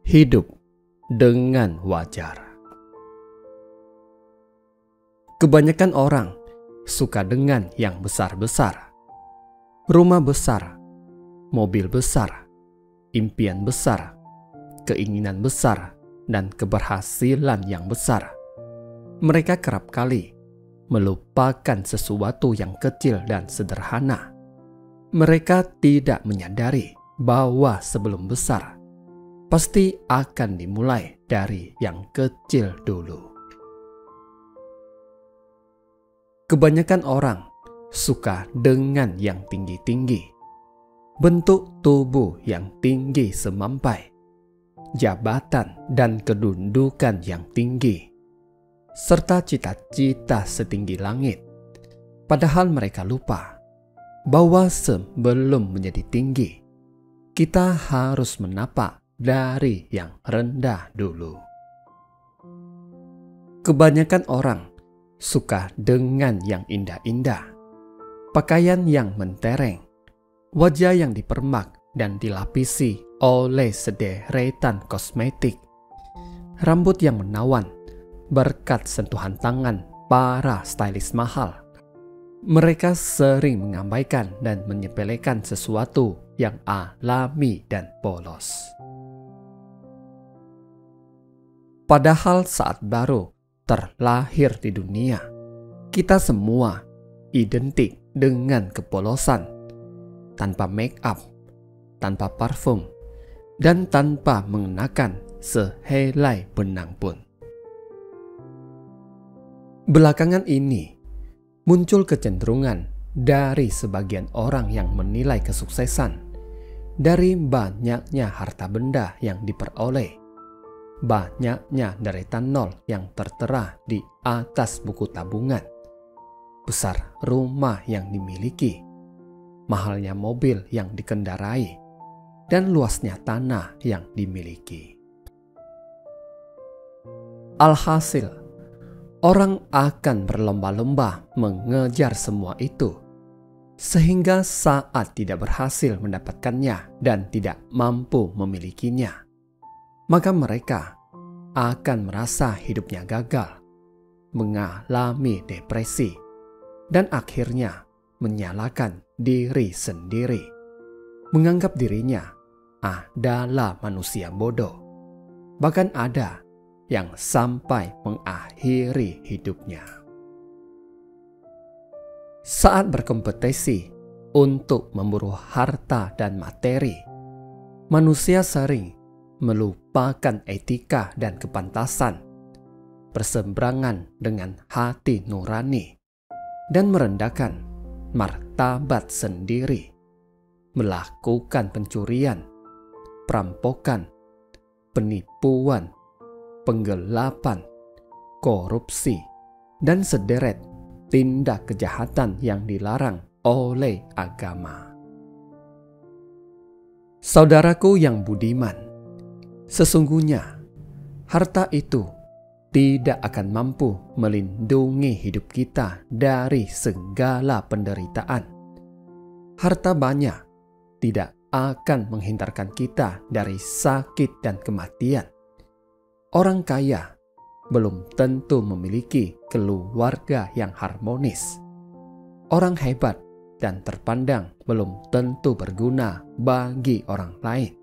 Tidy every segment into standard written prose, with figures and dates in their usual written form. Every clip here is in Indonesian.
Hidup dengan wajar. Kebanyakan orang suka dengan yang besar-besar. Rumah besar, mobil besar, impian besar, keinginan besar, dan keberhasilan yang besar. Mereka kerap kali melupakan sesuatu yang kecil dan sederhana. Mereka tidak menyadari bahwa sebelum besar, pasti akan dimulai dari yang kecil dulu. Kebanyakan orang suka dengan yang tinggi-tinggi, bentuk tubuh yang tinggi semampai, jabatan dan kedudukan yang tinggi, serta cita-cita setinggi langit. Padahal mereka lupa bahwa sebelum menjadi tinggi, kita harus menapak dari yang rendah dulu. Kebanyakan orang suka dengan yang indah-indah, pakaian yang mentereng, wajah yang dipermak dan dilapisi oleh sederetan kosmetik, rambut yang menawan berkat sentuhan tangan para stylist mahal. Mereka sering mengabaikan dan menyepelekan sesuatu yang alami dan polos. Padahal saat baru terlahir di dunia, kita semua identik dengan kepolosan, tanpa make up, tanpa parfum, dan tanpa mengenakan sehelai benang pun. Belakangan ini, muncul kecenderungan dari sebagian orang yang menilai kesuksesan dari banyaknya harta benda yang diperoleh, banyaknya deretan nol yang tertera di atas buku tabungan, besar rumah yang dimiliki, mahalnya mobil yang dikendarai, dan luasnya tanah yang dimiliki. Alhasil, orang akan berlomba-lomba mengejar semua itu, sehingga saat tidak berhasil mendapatkannya dan tidak mampu memilikinya, maka mereka akan merasa hidupnya gagal, mengalami depresi, dan akhirnya menyalahkan diri sendiri, menganggap dirinya adalah manusia bodoh. Bahkan ada yang sampai mengakhiri hidupnya. Saat berkompetisi untuk memburu harta dan materi, manusia sering melupakan etika dan kepantasan, berseberangan dengan hati nurani, dan merendahkan martabat sendiri, melakukan pencurian, perampokan, penipuan, penggelapan, korupsi, dan sederet tindak kejahatan yang dilarang oleh agama. Saudaraku yang budiman, sesungguhnya harta itu tidak akan mampu melindungi hidup kita dari segala penderitaan. Harta banyak tidak akan menghindarkan kita dari sakit dan kematian. Orang kaya belum tentu memiliki keluarga yang harmonis. Orang hebat dan terpandang belum tentu berguna bagi orang lain.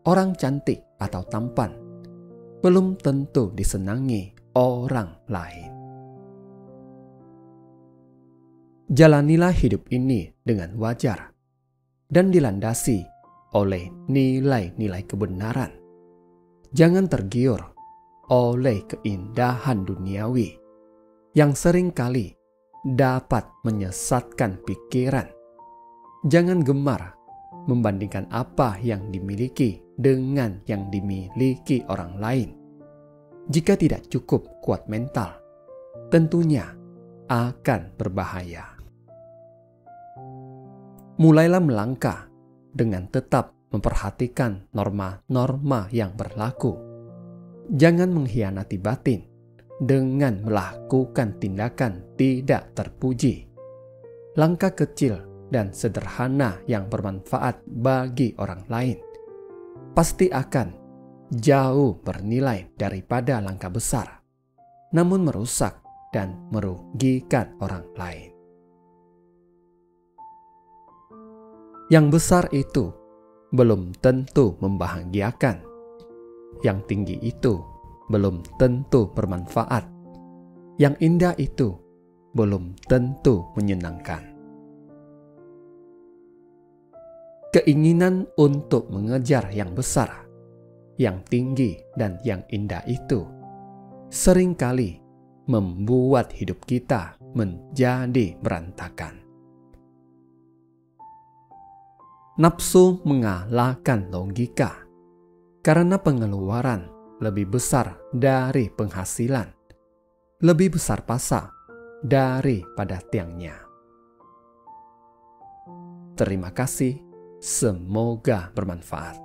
Orang cantik atau tampan belum tentu disenangi orang lain. Jalanilah hidup ini dengan wajar dan dilandasi oleh nilai-nilai kebenaran. Jangan tergiur oleh keindahan duniawi yang seringkali dapat menyesatkan pikiran. Jangan gemar membandingkan apa yang dimiliki dengan yang dimiliki orang lain. Jika tidak cukup kuat mental, tentunya akan berbahaya. Mulailah melangkah dengan tetap memperhatikan norma-norma yang berlaku. Jangan mengkhianati batin dengan melakukan tindakan tidak terpuji. Langkah kecil dan sederhana yang bermanfaat bagi orang lain pasti akan jauh bernilai daripada langkah besar, namun merusak dan merugikan orang lain. Yang besar itu belum tentu membahagiakan. Yang tinggi itu belum tentu bermanfaat. Yang indah itu belum tentu menyenangkan. Keinginan untuk mengejar yang besar, yang tinggi, dan yang indah itu seringkali membuat hidup kita menjadi berantakan. Nafsu mengalahkan logika karena pengeluaran lebih besar dari penghasilan, lebih besar pasak daripada tiangnya. Terima kasih, semoga bermanfaat.